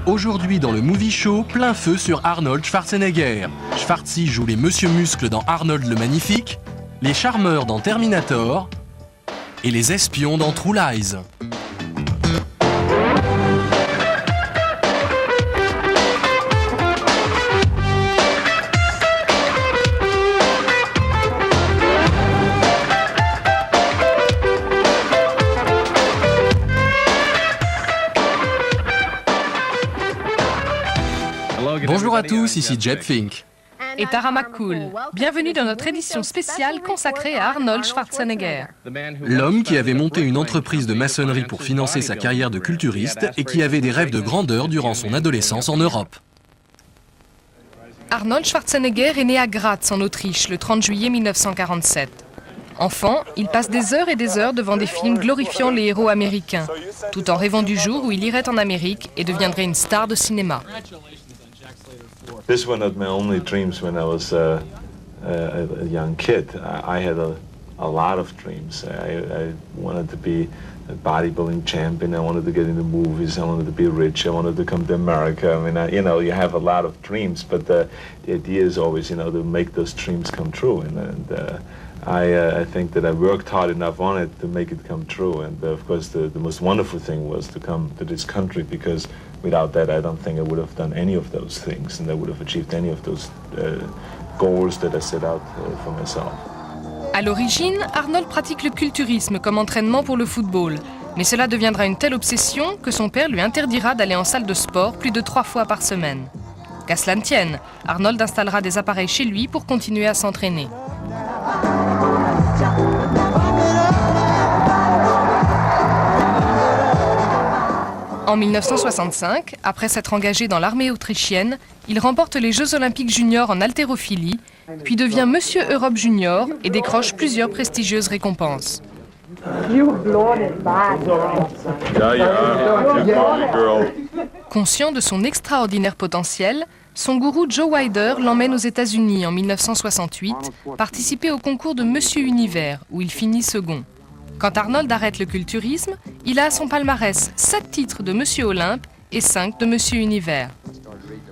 Aujourd'hui dans le Movie Show, plein feu sur Arnold Schwarzenegger. Schwarzy joue les Monsieur Muscles dans Arnold le Magnifique, les charmeurs dans Terminator et les espions dans True Lies. Bonjour à tous, ici Jet Fink. Et Tara McCool. Bienvenue dans notre édition spéciale consacrée à Arnold Schwarzenegger. L'homme qui avait monté une entreprise de maçonnerie pour financer sa carrière de culturiste et qui avait des rêves de grandeur durant son adolescence en Europe. Arnold Schwarzenegger est né à Graz, en Autriche, le 30 juillet 1947. Enfant, il passe des heures et des heures devant des films glorifiant les héros américains, tout en rêvant du jour où il irait en Amérique et deviendrait une star de cinéma. This was not my only dreams when I was a young kid. I had a lot of dreams. I wanted to be a bodybuilding champion. I wanted to get into movies. I wanted to be rich. I wanted to come to America. I mean, you have a lot of dreams, but the idea is always, to make those dreams come true. And I think that I worked hard enough on it to make it come true. And of course, the most wonderful thing was to come to this country, because without that, I don't think I would have done any of those things, and I would have achieved any of those goals that I set out for myself. À l'origine, Arnold pratique le culturisme comme entraînement pour le football. Mais cela deviendra une telle obsession que son père lui interdira d'aller en salle de sport plus de 3 fois par semaine. Qu'à cela ne tienne, Arnold installera des appareils chez lui pour continuer à s'entraîner. En 1965, après s'être engagé dans l'armée autrichienne, il remporte les Jeux Olympiques juniors en haltérophilie, puis devient Monsieur Europe Junior et décroche plusieurs prestigieuses récompenses. Conscient de son extraordinaire potentiel, son gourou Joe Weider l'emmène aux États-Unis en 1968, participer au concours de Monsieur Univers, où il finit second. Quand Arnold arrête le culturisme, il a à son palmarès 7 titres de Monsieur Olympe et 5 de Monsieur Univers.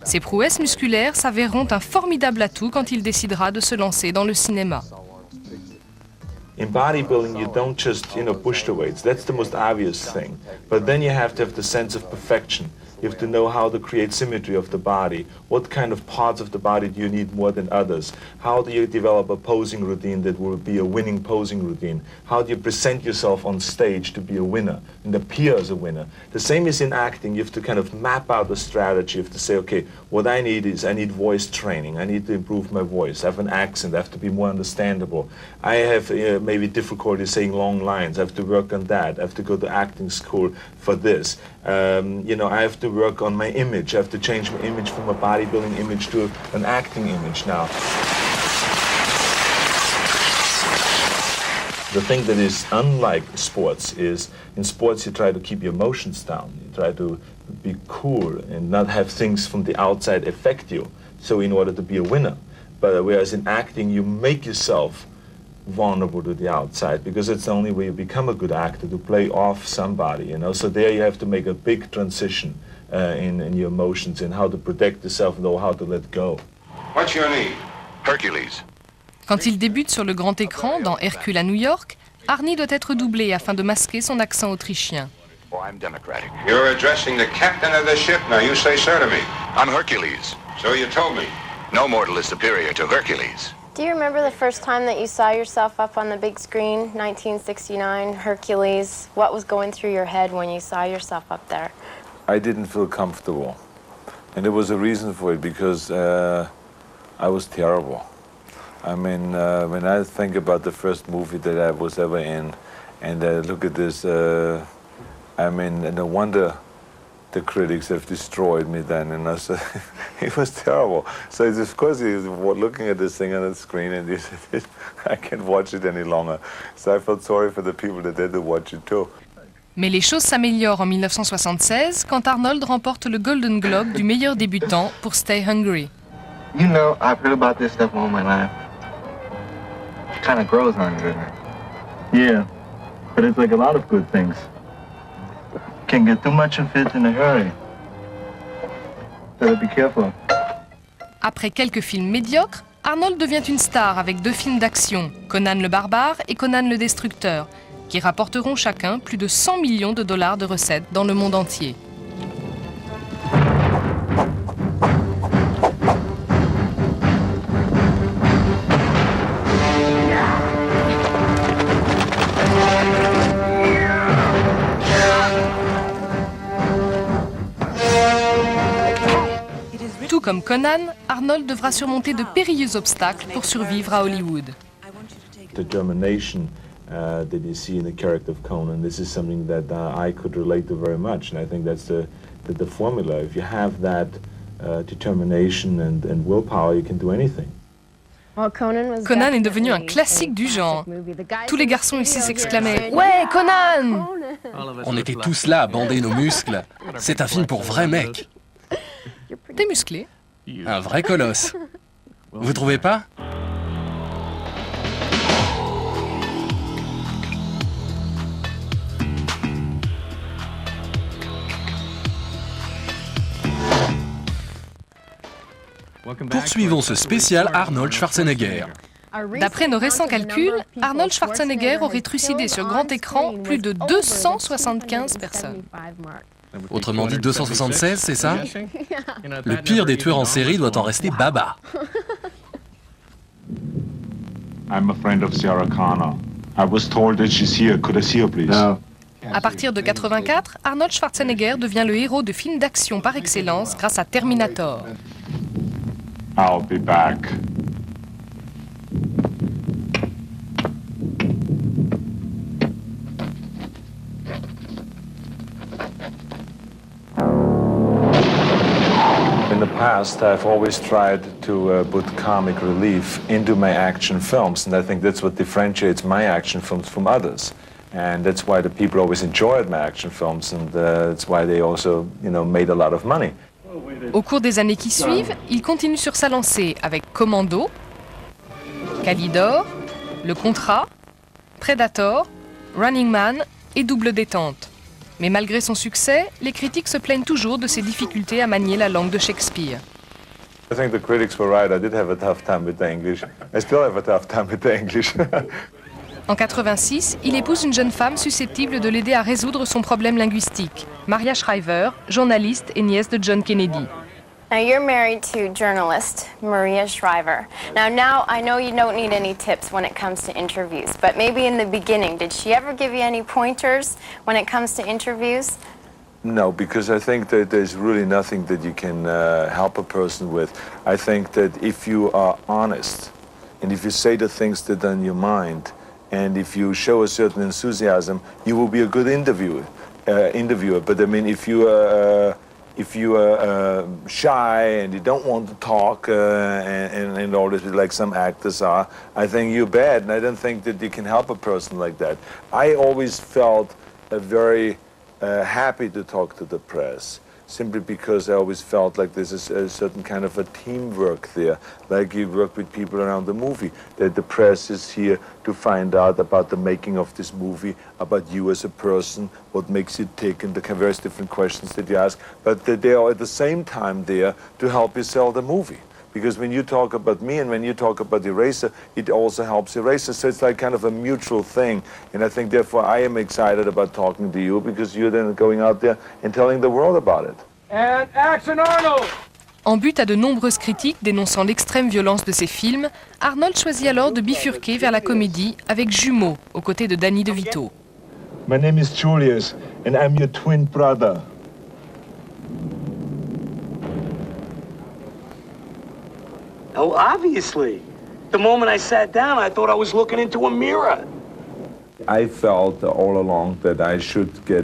Ses prouesses musculaires s'avéreront un formidable atout quand il décidera de se lancer dans le cinéma. In bodybuilding, you don't just, push the weights. That's the most obvious thing. But then you have to have the sense of perfection. You have to know how to create symmetry of the body. What kind of parts of the body do you need more than others? How do you develop a posing routine that will be a winning posing routine? How do you present yourself on stage to be a winner and appear as a winner? The same is in acting. You have to kind of map out a strategy. You have to say, okay, what I need voice training. I need to improve my voice. I have an accent. I have to be more understandable. I have maybe difficulty saying long lines. I have to work on that. I have to go to acting school for this. I have to work on my image. I have to change my image from a bodybuilding image to an acting image now. The thing that is unlike sports is, in sports you try to keep your emotions down. You try to be cool and not have things from the outside affect you, so in order to be a winner. But whereas in acting you make yourself vulnerable to the outside, because it's the only way you become a good actor, to play off somebody, So there you have to make a big transition in your emotions, and how to protect yourself and know how to let go. What's your name? Hercules. Quand il débute sur le grand écran dans Hercule à New York, Arnie doit être doublé afin de masquer son accent autrichien. Oh, I'm democratic. You're addressing the captain of the ship. Now you say sir to me. I'm Hercules. So you told me. No mortal is superior to Hercules. Do you remember the first time that you saw yourself up on the big screen, 1969, Hercules? What was going through your head when you saw yourself up there? I didn't feel comfortable. And there was a reason for it, because I was terrible. I mean, when I think about the first movie that I was ever in, and I look at this, no wonder the critics have destroyed me then, so it was terrible. So it's, of course, you're looking at this thing on the screen, and you said, I can't watch it any longer. So I felt sorry for the people that had to watch it too. Mais les choses s'améliorent en 1976 quand Arnold remporte le Golden Globe du meilleur débutant pour Stay Hungry. I've heard about this stuff all my life. It kind of grows on you, doesn't it? Yeah, but it's like a lot of good things. Can't get too much of it in a hurry. So be careful. Après quelques films médiocres, Arnold devient une star avec 2 films d'action, Conan le Barbare et Conan le Destructeur, qui rapporteront chacun plus de 100 millions de dollars de recettes dans le monde entier. Tout comme Conan, Arnold devra surmonter de périlleux obstacles pour survivre à Hollywood. The determination that you see in the character of Conan, this is something that I could relate to very much, and I think that's the formula. If you have that determination and willpower, you can do anything. Conan est devenu un classique du genre. Tous les garçons ici s'exclamaient « Ouais, Conan !» On était tous là à bander nos muscles. C'est un film pour vrais mecs. T'es musclé. Un vrai colosse. Vous trouvez pas ? Poursuivons ce spécial Arnold Schwarzenegger. D'après nos récents calculs, Arnold Schwarzenegger aurait trucidé sur grand écran plus de 275 personnes. Autrement dit 276, c'est ça ? Le pire des tueurs en série doit en rester baba. I'm a friend of Sarah Connor. I was told that she's here. Could I see her, please? No. À partir de 84, Arnold Schwarzenegger devient le héros de films d'action par excellence grâce à Terminator. I'll be back. In the past, I've always tried to put comic relief into my action films, and I think that's what differentiates my action films from others. And that's why the people always enjoyed my action films, and that's why they also, made a lot of money. Au cours des années qui suivent, il continue sur sa lancée avec Commando, Calidor, Le Contrat, Predator, Running Man et Double Détente. Mais malgré son succès, les critiques se plaignent toujours de ses difficultés à manier la langue de Shakespeare. I think the critics were right. I did have a tough time with the English. I still have a tough time with the English. En 86, il épouse une jeune femme susceptible de l'aider à résoudre son problème linguistique, Maria Shriver, journaliste et nièce de John Kennedy. Now you're married to journalist Maria Shriver. Now I know you don't need any tips when it comes to interviews, but maybe in the beginning, did she ever give you any pointers when it comes to interviews? No, because I think that there's really nothing that you can help a person with. I think that if you are honest, and if you say the things that are in your mind, and if you show a certain enthusiasm, you will be a good interviewer. But I mean, if you are shy and you don't want to talk and all this, like some actors are, I think you're bad, and I don't think that you can help a person like that. I always felt very happy to talk to the press, simply because I always felt like there's a certain kind of a teamwork there, like you work with people around the movie, that the press is here to find out about the making of this movie, about you as a person, what makes you tick, and the various different questions that you ask, but that they are at the same time there to help you sell the movie. Because when you talk about me and when you talk about Eraser, it also helps Eraser. So it's like kind of a mutual thing. And I think therefore I am excited about talking to you because you're then going out there and telling the world about it. And action, Arnold! En butte à de nombreuses critiques dénonçant l'extrême violence de ses films, Arnold choisit alors de bifurquer vers la comédie avec Jumeaux, aux côtés de Danny DeVito. My name is Julius, and I'm your twin brother. Oh, obviously. The moment I sat down, I thought I was looking into a mirror. I felt all along that I should go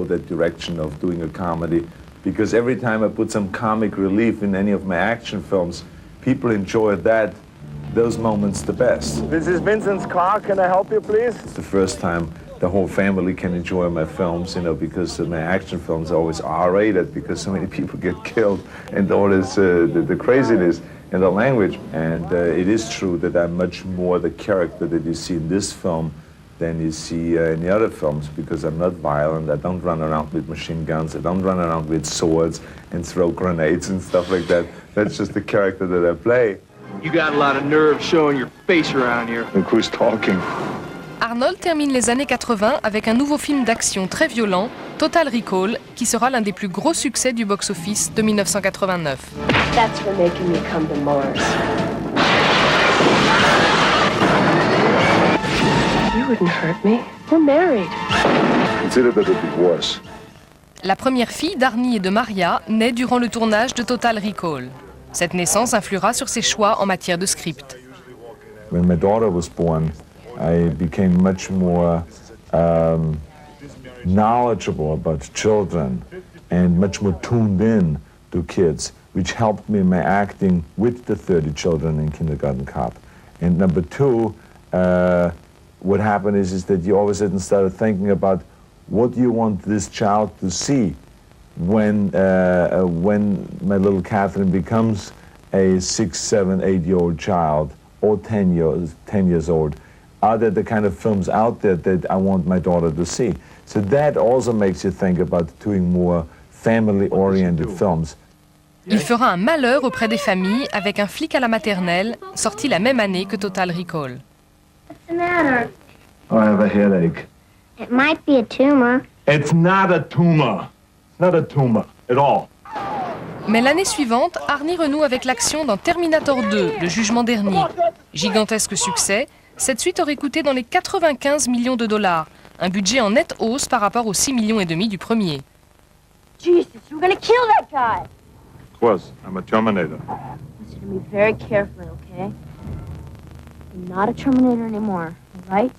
that direction of doing a comedy, because every time I put some comic relief in any of my action films, people enjoy those moments the best. This is Vincent's car. Can I help you, please? It's the first time the whole family can enjoy my films, because my action films are always R-rated, because so many people get killed and all this, the craziness in the language. And it is true that I'm much more the character that you see in this film than you see in the other films, because I'm not violent. I don't run around with machine guns. I don't run around with swords and throw grenades and stuff like that. That's just the character that I play. You got a lot of nerve showing your face around here. Look who's talking. Arnold termine les années 80 avec un nouveau film d'action très violent, Total Recall, qui sera l'un des plus gros succès du box-office de 1989. That's for making me come to Mars. You wouldn't hurt me. We're married. Consider that a divorce. La première fille d'Arnie et de Maria naît durant le tournage de Total Recall. Cette naissance influera sur ses choix en matière de script. When my daughter was born, I became much more knowledgeable about children and much more tuned in to kids, which helped me in my acting with the 30 children in Kindergarten Cop. And number two, what happened is that you all of a sudden started thinking about what do you want this child to see when my little Catherine becomes a 6, 7, 8-year-old child or 10 years old. Are there the kind of films out there that I want my daughter to see? So that also makes you think about doing more family-oriented films. Il fera un malheur auprès des familles avec un flic à la maternelle, sorti la même année que Total Recall. What's the matter? I have a headache. It might be a tumor. It's not a tumor. It's not a tumor at all. Mais l'année suivante, Arnie renoue avec l'action dans Terminator 2, Le Jugement dernier. Gigantesque succès, cette suite aurait coûté dans les 95 millions de dollars, un budget en nette hausse par rapport aux 6,5 millions du premier. Jesus, you're gonna kill that guy. Of course, I'm a Terminator. Listen to me very carefully, okay? You're not a Terminator anymore, all right?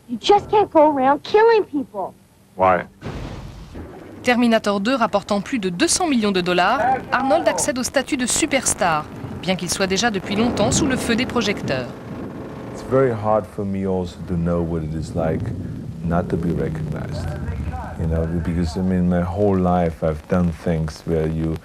You just can't go around killing people. Why? Terminator 2 rapportant plus de 200 millions de dollars, Arnold accède au statut de superstar, bien qu'il soit déjà depuis longtemps sous le feu des projecteurs. It's very hard for me also to know what it is like not to be recognized. You know, because I mean, my whole life I've done things where you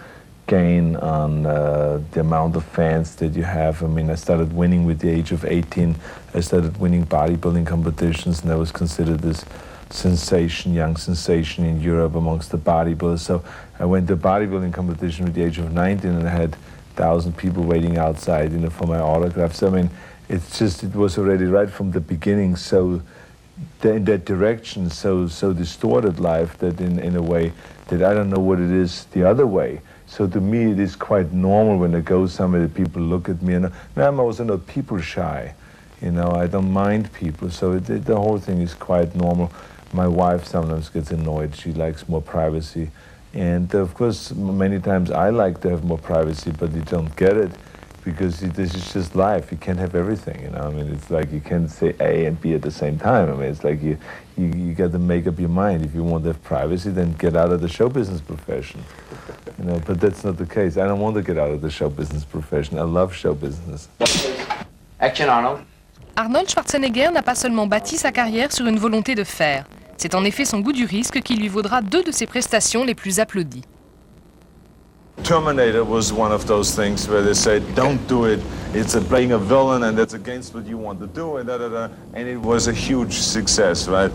gain on the amount of fans that you have. I mean, I started winning with the age of 18. I started winning bodybuilding competitions, and I was considered this sensation, young sensation in Europe amongst the bodybuilders. So I went to a bodybuilding competition with the age of 19, and I had 1,000 people waiting outside, you know, for my autographs. I mean, it's just, it was already right from the beginning so in that direction, so distorted life that in a way that I don't know what it is the other way. So to me it is quite normal when I go somewhere that people look at me, and I'm also not people shy, you know, I don't mind people, so the whole thing is quite normal. My wife sometimes gets annoyed, she likes more privacy, and of course many times I like to have more privacy, but you don't get it. Because this is just life. You can't have everything, you know. I mean, it's like you can't say A and B at the same time. I mean, it's like you got to make up your mind. If you want to have privacy, then get out of the show business profession. You know, but that's not the case. I don't want to get out of the show business profession. I love show business. Action, Arnold. Arnold Schwarzenegger n'a pas seulement bâti sa carrière sur une volonté de faire. C'est en effet son goût du risque qui lui vaudra 2 de ses prestations les plus applaudies. Terminator was one of those things where they said, don't do it. It's playing a villain and that's against what you want to do, and and it was a huge success, right?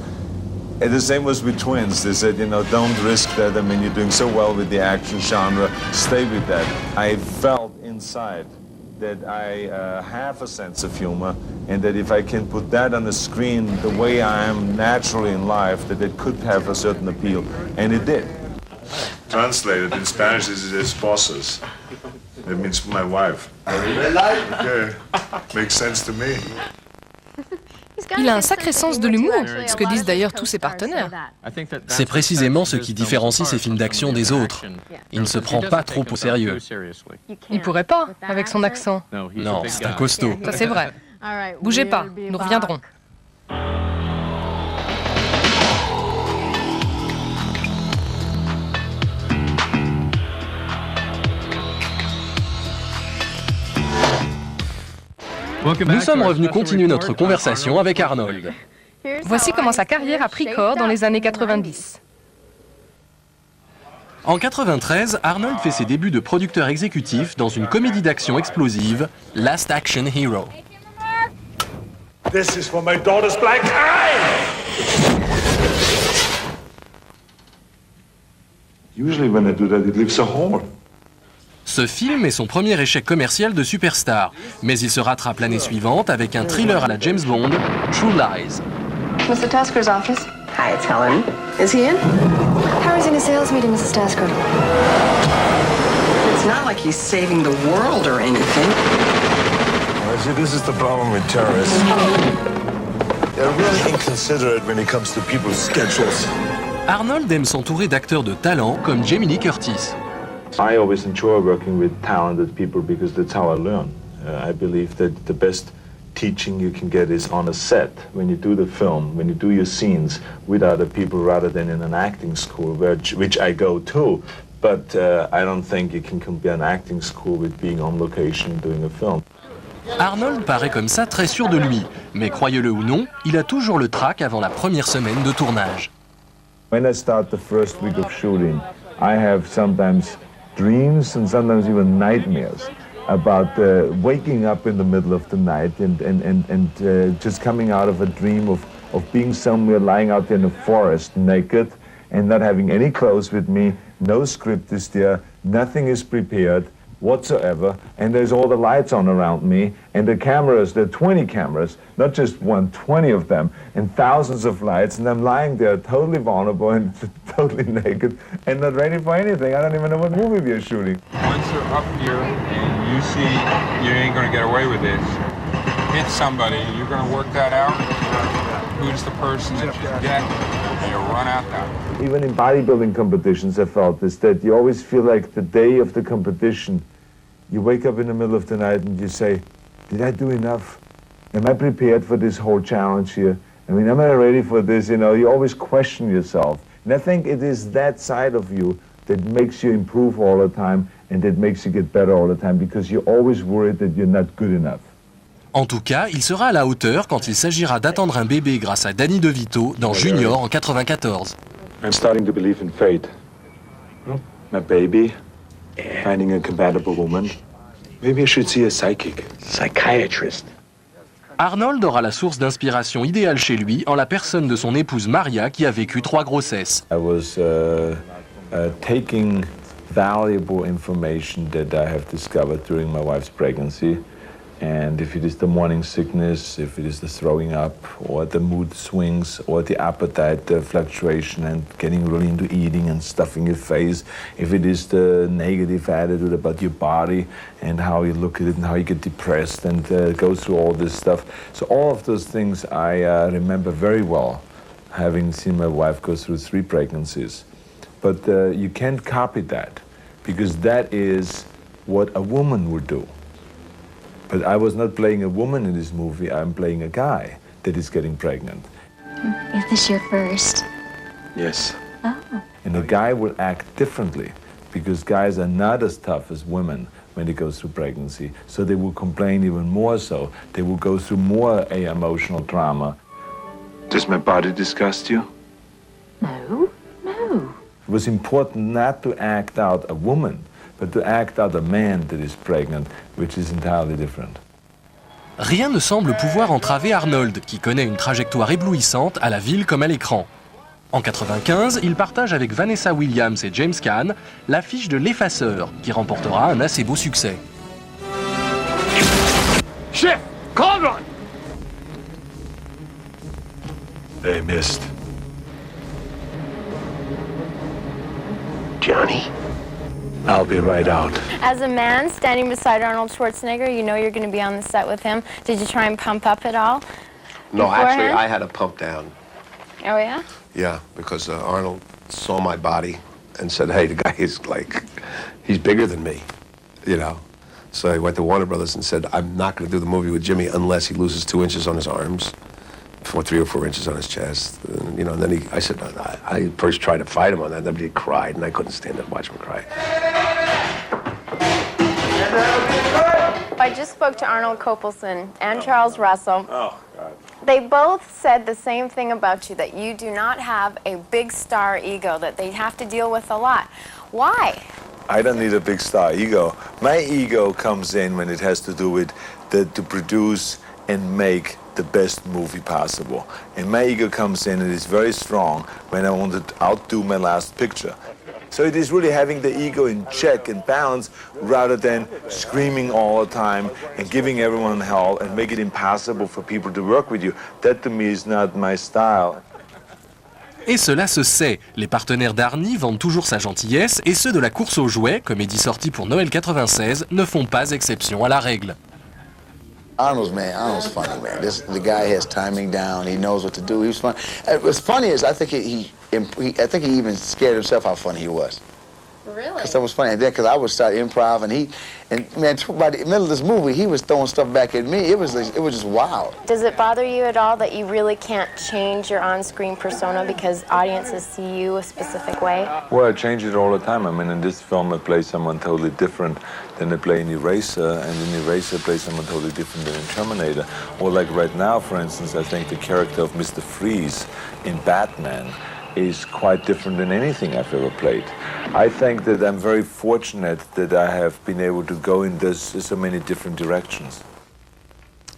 And the same was with Twins. They said, you know, don't risk that. I mean, you're doing so well with the action genre. Stay with that. I felt inside that I have a sense of humor, and that if I can put that on the screen the way I am naturally in life, that it could have a certain appeal, and it did. Translated in Spanish, this is esposas. That means my wife. Okay. Makes sense to me. Il a un sacré sens de l'humour, ce que disent d'ailleurs tous ses partenaires. C'est précisément ce qui différencie ces films d'action des autres. Il ne se prend pas trop au sérieux. Il pourrait pas, avec son accent. Non, c'est un costaud. Ça c'est vrai. Bougez pas, nous reviendrons. Nous sommes revenus continuer notre conversation avec Arnold. Voici comment sa carrière a pris corps dans les années 90. En 93, Arnold fait ses débuts de producteur exécutif dans une comédie d'action explosive, Last Action Hero. This is for my daughter's black eye! Usually when I do that, it leaves a hole. Ce film est son premier échec commercial de superstar, mais il se rattrape l'année suivante avec un thriller à la James Bond, True Lies. Mr. Tasker's office. Hi, it's Helen. Is he in? How is he in a sales meeting, Mrs. Tasker? It's not like he's saving the world or anything. Well, see, this is the problem with terrorists. They're really inconsiderate when it comes to people's schedules. Arnold aime s'entourer d'acteurs de talent comme Jamie Lee Curtis. I always enjoy working with talented people because that's how I learn. I believe that the best teaching you can get is on a set, when you do the film, when you do your scenes with other people rather than in an acting school, which I go to. But I don't think you can compare an acting school with being on location and doing a film. Arnold paraît comme ça très sûr de lui, mais croyez-le ou non, il a toujours le trac avant la première semaine de tournage. When I start the first week of shooting, I have sometimes dreams and sometimes even nightmares about waking up in the middle of the night and just coming out of a dream of being somewhere lying out there in the forest naked and not having any clothes with me, no script is there, nothing is prepared whatsoever, and there's all the lights on around me, and the cameras, there are 20 cameras, not just one, 20 of them, and thousands of lights, and I'm lying there totally vulnerable and totally naked and not ready for anything. I don't even know what movie we're shooting. Once you're up here and you see you ain't gonna get away with this, hit somebody, you're gonna work that out. Who's the person that you get, and you run out that. Even in bodybuilding competitions, I felt this, that you always feel like the day of the competition, you wake up in the middle of the night and you say, did I do enough? Am I prepared for this whole challenge here? I mean, am I ready for this? You know, you always question yourself. And I think it is that side of you that makes you improve all the time and that makes you get better all the time because you're always worried that you're not good enough. En tout cas, il sera à la hauteur quand il s'agira d'attendre un bébé grâce à Danny DeVito dans Junior en 94. I'm starting to believe in fate. My baby, finding a compatible woman. Maybe I should see a psychic. Psychiatrist. Arnold aura la source d'inspiration idéale chez lui en la personne de son épouse Maria qui a vécu 3 grossesses. I was taking valuable information that I have discovered during my wife's pregnancy. And if it is the morning sickness, if it is the throwing up, or the mood swings, or the appetite fluctuation and getting really into eating and stuffing your face, if it is the negative attitude about your body and how you look at it and how you get depressed and go through all this stuff. So all of those things I remember very well, having seen my wife go through 3 pregnancies. But you can't copy that, because that is what a woman would do. But I was not playing a woman in this movie, I'm playing a guy that is getting pregnant. Is this your first? Yes. Oh. And a guy will act differently, because guys are not as tough as women when they go through pregnancy. So they will complain even more so. They will go through more emotional trauma. Does my body disgust you? No, no. It was important not to act out a woman, but to act out a man that is pregnant, which is entirely different. Rien ne semble pouvoir entraver Arnold, qui connaît une trajectoire éblouissante à la ville comme à l'écran. En 95, il partage avec Vanessa Williams et James Caan l'affiche de L'Effaceur, qui remportera un assez beau succès. Shift! Cauldron! They missed. Johnny? I'll be right out. As a man standing beside Arnold Schwarzenegger, you know you're going to be on the set with him. Did you try and pump up at all? No, actually, beforehand? I had to pump down. Oh, yeah? Yeah, because Arnold saw my body and said, hey, the guy is like, he's bigger than me, you know. So he went to Warner Brothers and said, I'm not going to do the movie with Jimmy unless he loses 2 inches on his arms, 3 or 4 inches on his chest. And, you know, and then I said, I first tried to fight him on that, and then he cried, and I couldn't stand to watch him cry. I just spoke to Arnold Kopelson and Charles Russell. Oh, God. They both said the same thing about you, that you do not have a big star ego, that they have to deal with a lot. Why? I don't need a big star ego. My ego comes in when it has to do with to produce and make the best movie possible. And my ego comes in and is very strong when I want to outdo my last picture. So it is really having the ego in check and balance rather than screaming all the time and giving everyone hell and make it impossible for people to work with you. That to me is not my style. Et cela se sait, les partenaires d'Arnie vendent toujours sa gentillesse et ceux de la course aux jouets, comédie sortie pour Noël 96, ne font pas exception à la règle. Arnold's funny, man. The guy has timing down. He knows what to do. He was fun. What's funny is I think he even scared himself how funny he was. Really? Because that was funny. And then, because I would start improv, and man, by the middle of this movie, he was throwing stuff back at me. It was just wild. Does it bother you at all that you really can't change your on-screen persona because audiences see you a specific way? Well, I change it all the time. I mean, in this film, I play someone totally different than I play in Eraser, and in Eraser, I play someone totally different than in Terminator. Or like right now, for instance, I think the character of Mr. Freeze in Batman is quite different than anything I've ever played. I think that I'm very fortunate that I have been able to go in so many different directions.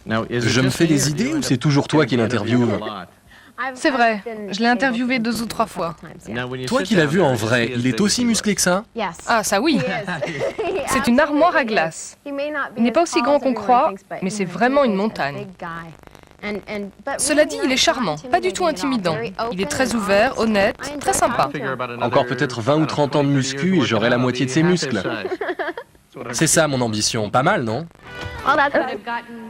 Je me fais des idées ou c'est toujours toi qui l'interviewe? C'est vrai, je l'ai interviewé 2 ou 3 fois. Toi qui l'as vu en vrai, il est aussi musclé que ça? Ah, ça oui. C'est une armoire à glace. Il n'est pas aussi grand qu'on croit, mais c'est vraiment une montagne. Cela dit, il est charmant, pas du tout intimidant. Il est très ouvert, honnête, très sympa. Encore peut-être 20 ou 30 ans de muscu et j'aurai la moitié de ses muscles. C'est ça mon ambition, pas mal, non? Well, that's what I've gotten